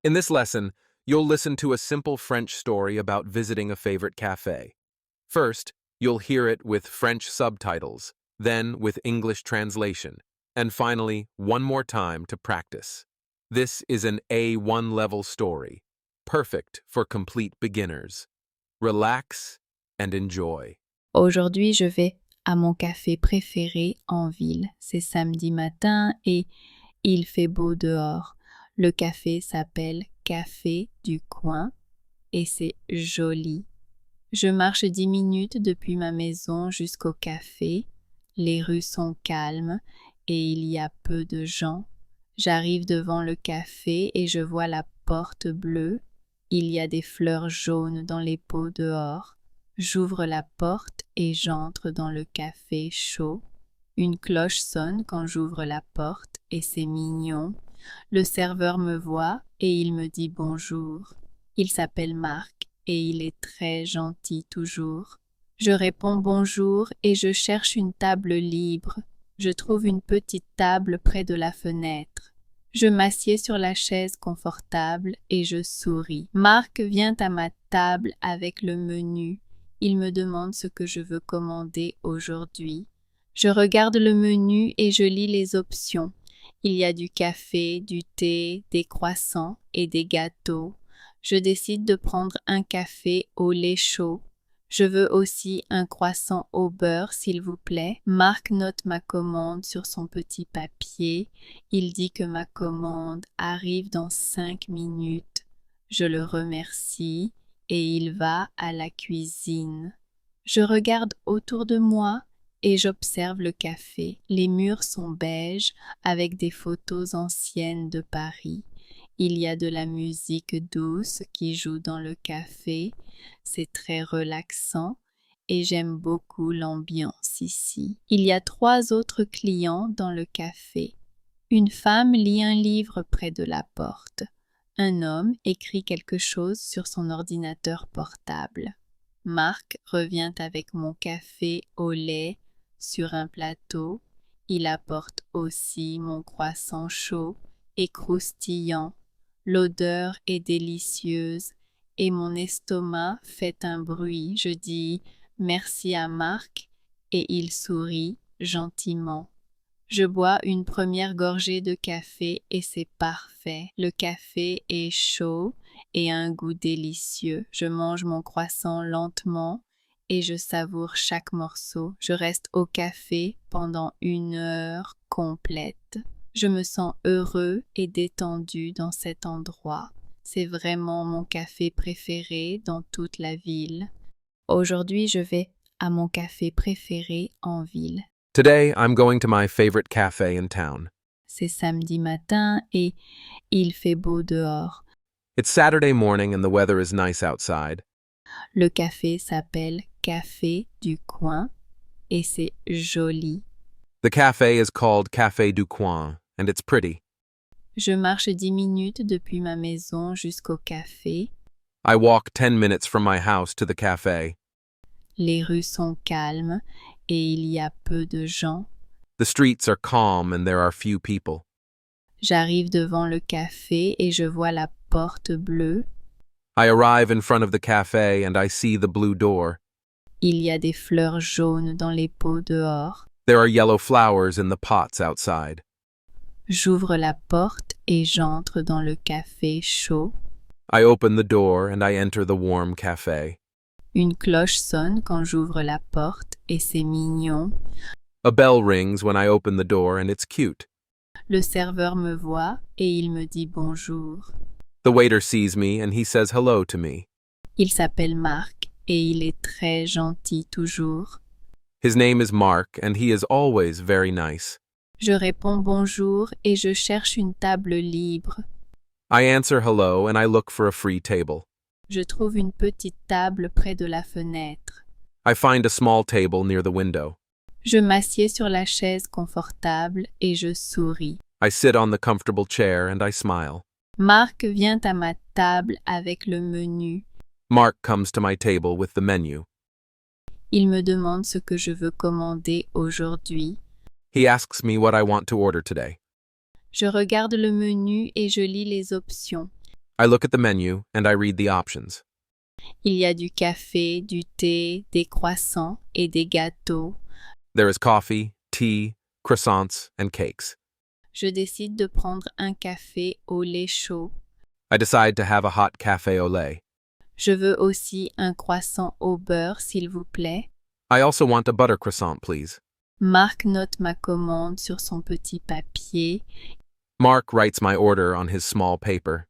In this lesson, you'll listen to a simple French story about visiting a favorite cafe. First, you'll hear it with French subtitles, then with English translation, and finally, one more time to practice. This is an A1 level story, perfect for complete beginners. Relax and enjoy. Aujourd'hui, je vais à mon café préféré en ville. C'est samedi matin et il fait beau dehors. Le café s'appelle Café du Coin et c'est joli. Je marche 10 minutes depuis ma maison jusqu'au café. Les rues sont calmes et il y a peu de gens. J'arrive devant le café et je vois la porte bleue. Il y a des fleurs jaunes dans les pots dehors. J'ouvre la porte et j'entre dans le café chaud. Une cloche sonne quand j'ouvre la porte et c'est mignon. Le serveur me voit et il me dit bonjour. Il s'appelle Marc et il est très gentil toujours. Je réponds bonjour et je cherche une table libre. Je trouve une petite table près de la fenêtre. Je m'assieds sur la chaise confortable et je souris. Marc vient à ma table avec le menu. Il me demande ce que je veux commander aujourd'hui. Je regarde le menu et je lis les options. Il y a du café, du thé, des croissants et des gâteaux. Je décide de prendre un café au lait chaud. Je veux aussi un croissant au beurre, s'il vous plaît. Marc note ma commande sur son petit papier. Il dit que ma commande arrive dans 5 minutes. Je le remercie et il va à la cuisine. Je regarde autour de moi et j'observe le café. Les murs sont beiges avec des photos anciennes de Paris. Il y a de la musique douce qui joue dans le café. C'est très relaxant et j'aime beaucoup l'ambiance ici. Il y a 3 autres clients dans le café. Une femme lit un livre près de la porte. Un homme écrit quelque chose sur son ordinateur portable. Marc revient avec mon café au lait sur un plateau. Il apporte aussi mon croissant chaud et croustillant. L'odeur est délicieuse et mon estomac fait un bruit. Je dis merci à Marc et il sourit gentiment. Je bois une première gorgée de café et c'est parfait. Le café est chaud et a un goût délicieux. Je mange mon croissant lentement et je savoure chaque morceau. Je reste au café pendant 1 heure complète. Je me sens heureux et détendu dans cet endroit. C'est vraiment mon café préféré dans toute la ville. Aujourd'hui, je vais à mon café préféré en ville. Today, I'm going to my favorite cafe in town. C'est samedi matin et il fait beau dehors. It's Saturday morning and the weather is nice outside. Le café s'appelle Café du Coin et c'est joli. The cafe is called Café du Coin, and it's pretty. Je marche 10 minutes depuis ma maison jusqu'au café. I walk 10 minutes from my house to the cafe. Les rues sont calmes et il y a peu de gens. The streets are calm and there are few people. J'arrive devant le café et je vois la porte bleue. I arrive in front of the cafe and I see the blue door. Il y a des fleurs jaunes dans les pots dehors. There are yellow flowers in the pots outside. J'ouvre la porte et j'entre dans le café chaud. I open the door and I enter the warm cafe. Une cloche sonne quand j'ouvre la porte et c'est mignon. A bell rings when I open the door and it's cute. Le serveur me voit et il me dit bonjour. The waiter sees me and he says hello to me. Il s'appelle Marc et il est très gentil toujours. His name is Mark and he is always very nice. Je réponds bonjour et je cherche une table libre. I answer hello and I look for a free table. Je trouve une petite table près de la fenêtre. I find a small table near the window. Je m'assieds sur la chaise confortable et je souris. I sit on the comfortable chair and I smile. Marc vient à ma table avec le menu. Mark comes to my table with the menu. Il me demande ce que je veux commander aujourd'hui. He asks me what I want to order today. Je regarde le menu et je lis les options. I look at the menu and I read the options. Il y a du café, du thé, des croissants et des gâteaux. There is coffee, tea, croissants, and cakes. Je décide de prendre un café au lait chaud. I decide to have a hot café au lait. Je veux aussi un croissant au beurre, s'il vous plaît. I also want a butter croissant, please. Marc note ma commande sur son petit papier. Mark writes my order on his small paper.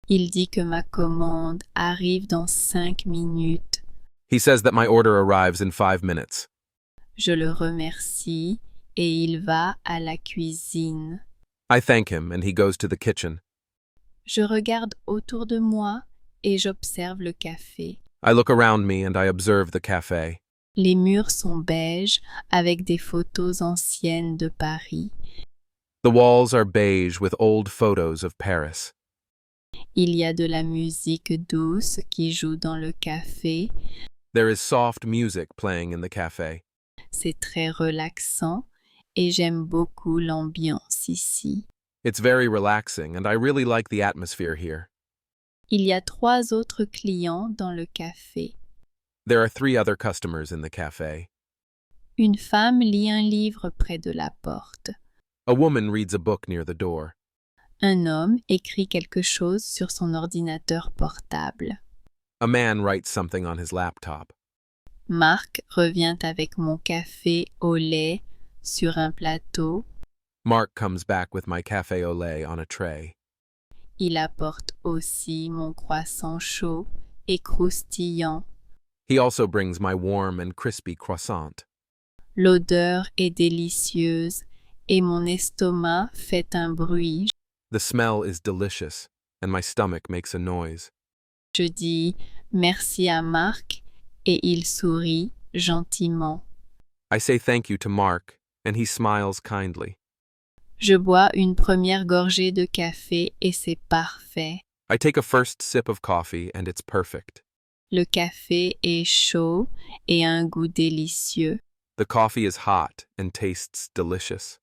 Il dit que ma commande arrive dans 5 minutes. He says that my order arrives in 5 minutes. Je le remercie et il va à la cuisine. I thank him and he goes to the kitchen. Je regarde autour de moi et j'observe le café. I look around me and I observe the cafe. Les murs sont beiges avec des photos anciennes de Paris. The walls are beige with old photos of Paris. Il y a de la musique douce qui joue dans le café. There is soft music playing in the cafe. C'est très relaxant et j'aime beaucoup l'ambiance ici. It's very relaxing and I really like the atmosphere here. Il y a 3 autres clients dans le café. There are 3 other customers in the cafe. Une femme lit un livre près de la porte. A woman reads a book near the door. Un homme écrit quelque chose sur son ordinateur portable. A man writes something on his laptop. Marc revient avec mon café au lait sur un plateau. Mark comes back with my café au lait on a tray. Il apporte aussi mon croissant chaud et croustillant. He also brings my warm and crispy croissant. L'odeur est délicieuse et mon estomac fait un bruit. The smell is delicious and my stomach makes a noise. Je dis merci à Marc et il sourit gentiment. I say thank you to Mark and he smiles kindly. Je bois une première gorgée de café et c'est parfait. I take a first sip of coffee and it's perfect. Le café est chaud et a un goût délicieux. The coffee is hot and tastes delicious.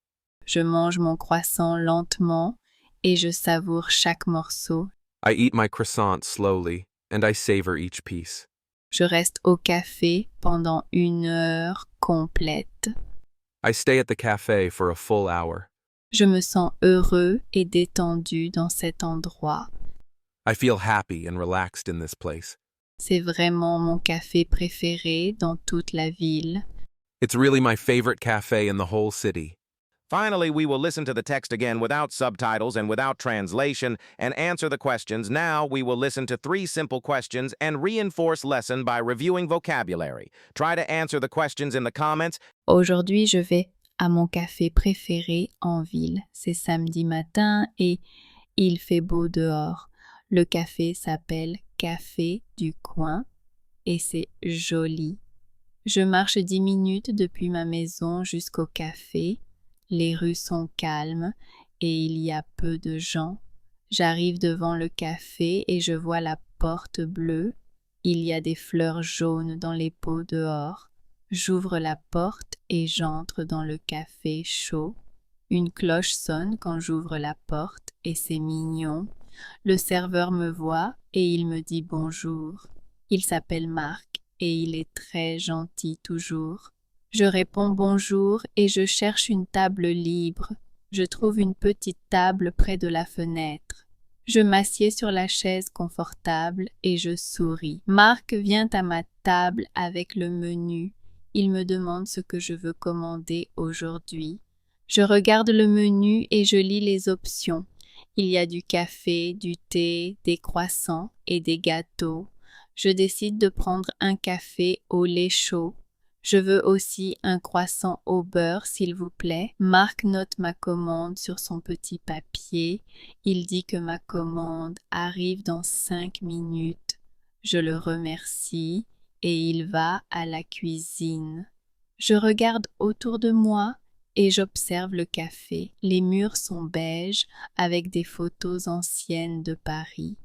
Je mange mon croissant lentement et je savoure chaque morceau. I eat my croissant slowly and I savor each piece. Je reste au café pendant 1 heure complète. I stay at the cafe for a full hour. Je me sens heureux et détendu dans cet endroit. I feel happy and relaxed in this place. C'est vraiment mon café préféré dans toute la ville. It's really my favorite cafe in the whole city. Finally, we will listen to the text again without subtitles and without translation and answer the questions. Now we will listen to 3 simple questions and reinforce lesson by reviewing vocabulary. Try to answer the questions in the comments. Aujourd'hui, je vais à mon café préféré en ville. C'est samedi matin et il fait beau dehors. Le café s'appelle Café du Coin et c'est joli. Je marche 10 minutes depuis ma maison jusqu'au café. Les rues sont calmes et il y a peu de gens. J'arrive devant le café et je vois la porte bleue. Il y a des fleurs jaunes dans les pots dehors. J'ouvre la porte et j'entre dans le café chaud. Une cloche sonne quand j'ouvre la porte et c'est mignon. Le serveur me voit et il me dit bonjour. Il s'appelle Marc et il est très gentil toujours. Je réponds bonjour et je cherche une table libre. Je trouve une petite table près de la fenêtre. Je m'assieds sur la chaise confortable et je souris. Marc vient à ma table avec le menu. Il me demande ce que je veux commander aujourd'hui. Je regarde le menu et je lis les options. Il y a du café, du thé, des croissants et des gâteaux. Je décide de prendre un café au lait chaud. Je veux aussi un croissant au beurre, s'il vous plaît. Marc note ma commande sur son petit papier. Il dit que ma commande arrive dans 5 minutes. Je le remercie et il va à la cuisine. Je regarde autour de moi et j'observe le café. Les murs sont beiges avec des photos anciennes de Paris.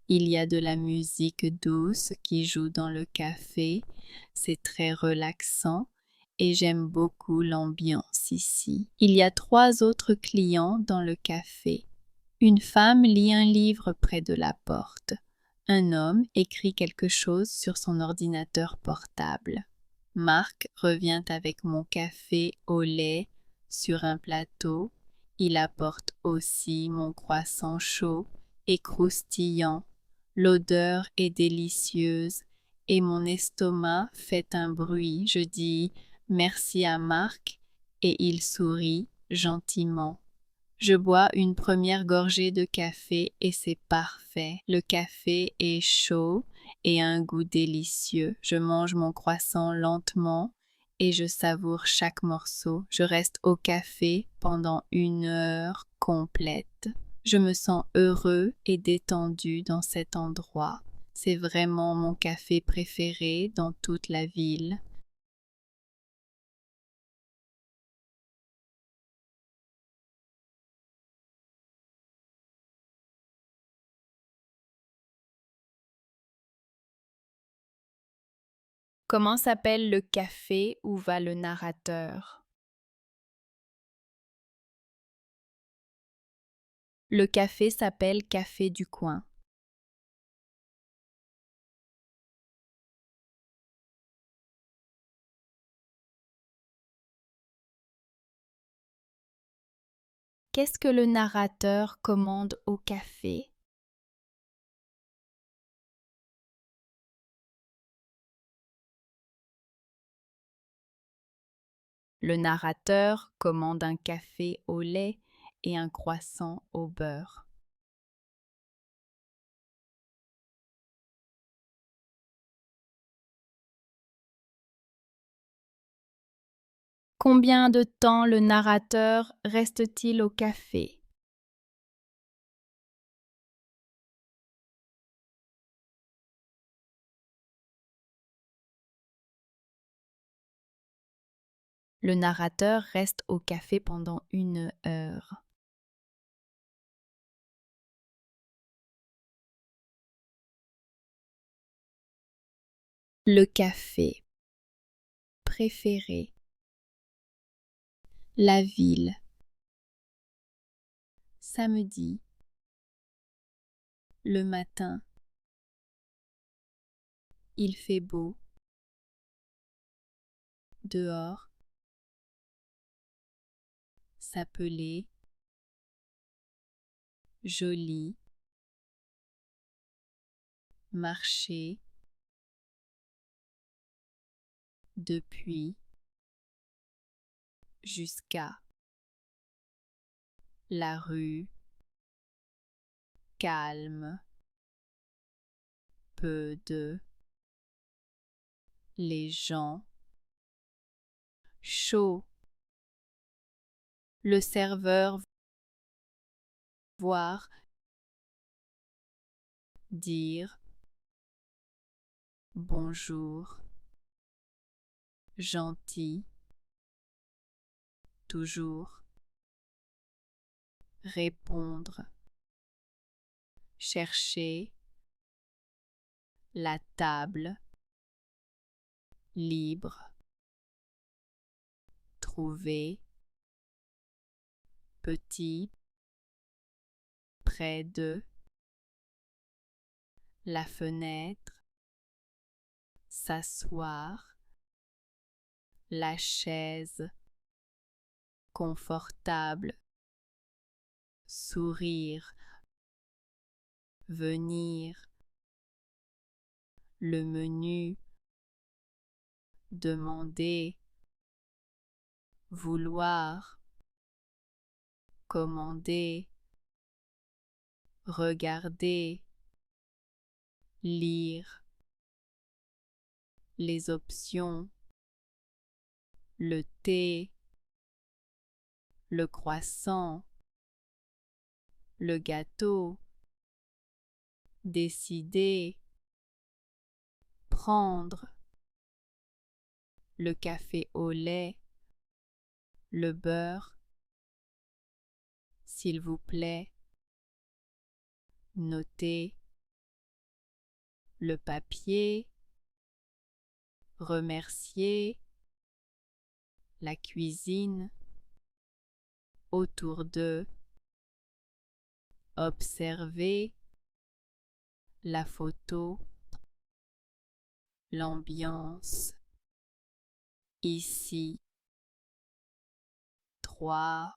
Il y a de la musique douce qui joue dans le café. C'est très relaxant et j'aime beaucoup l'ambiance ici. Il y a 3 autres clients dans le café. Une femme lit un livre près de la porte. Un homme écrit quelque chose sur son ordinateur portable. Marc revient avec mon café au lait sur un plateau. Il apporte aussi mon croissant chaud et croustillant. L'odeur est délicieuse et mon estomac fait un bruit. Je dis merci à Marc et il sourit gentiment. Je bois une première gorgée de café et c'est parfait. Le café est chaud et a un goût délicieux. Je mange mon croissant lentement et je savoure chaque morceau. Je reste au café pendant 1 heure complète. Je me sens heureux et détendu dans cet endroit. C'est vraiment mon café préféré dans toute la ville. Comment s'appelle le café où va le narrateur? Le café s'appelle Café du coin. Qu'est-ce que le narrateur commande au café? Le narrateur commande un café au lait et un croissant au beurre. Combien de temps le narrateur reste-t-il au café? Le narrateur reste au café pendant 1 heure. Le café préféré. La ville. Samedi. Le matin. Il fait beau. Dehors. S'appeler. Joli. Marcher. Depuis. Jusqu'à. La rue. Calme. Peu de. Les gens. Chaud. Le serveur. Voir. Dire. Bonjour. Gentil. Toujours. Répondre. Chercher. La table. Libre. Trouver. Petit. Près de. La fenêtre. S'asseoir. La chaise. Confortable. Sourire. Venir. Le menu. Demander. Vouloir. Commander. Regarder. Lire. Les options. Le thé. Le croissant. Le gâteau. Décider. Prendre. Le café au lait. Le beurre. S'il vous plaît. Noter. Le papier. Remercier. La cuisine. Autour de. observer la photo, l'ambiance, ici, 3,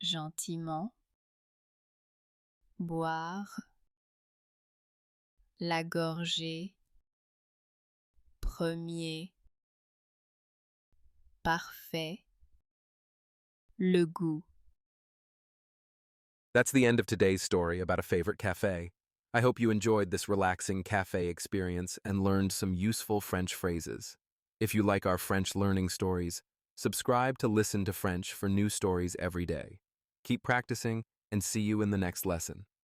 gentiment, boire, la gorgée, premier, parfait, le goût. That's the end of today's story about a favorite cafe. I hope you enjoyed this relaxing cafe experience and learned some useful French phrases. If you like our French learning stories, subscribe to Listen to French for new stories every day. Keep practicing and see you in the next lesson.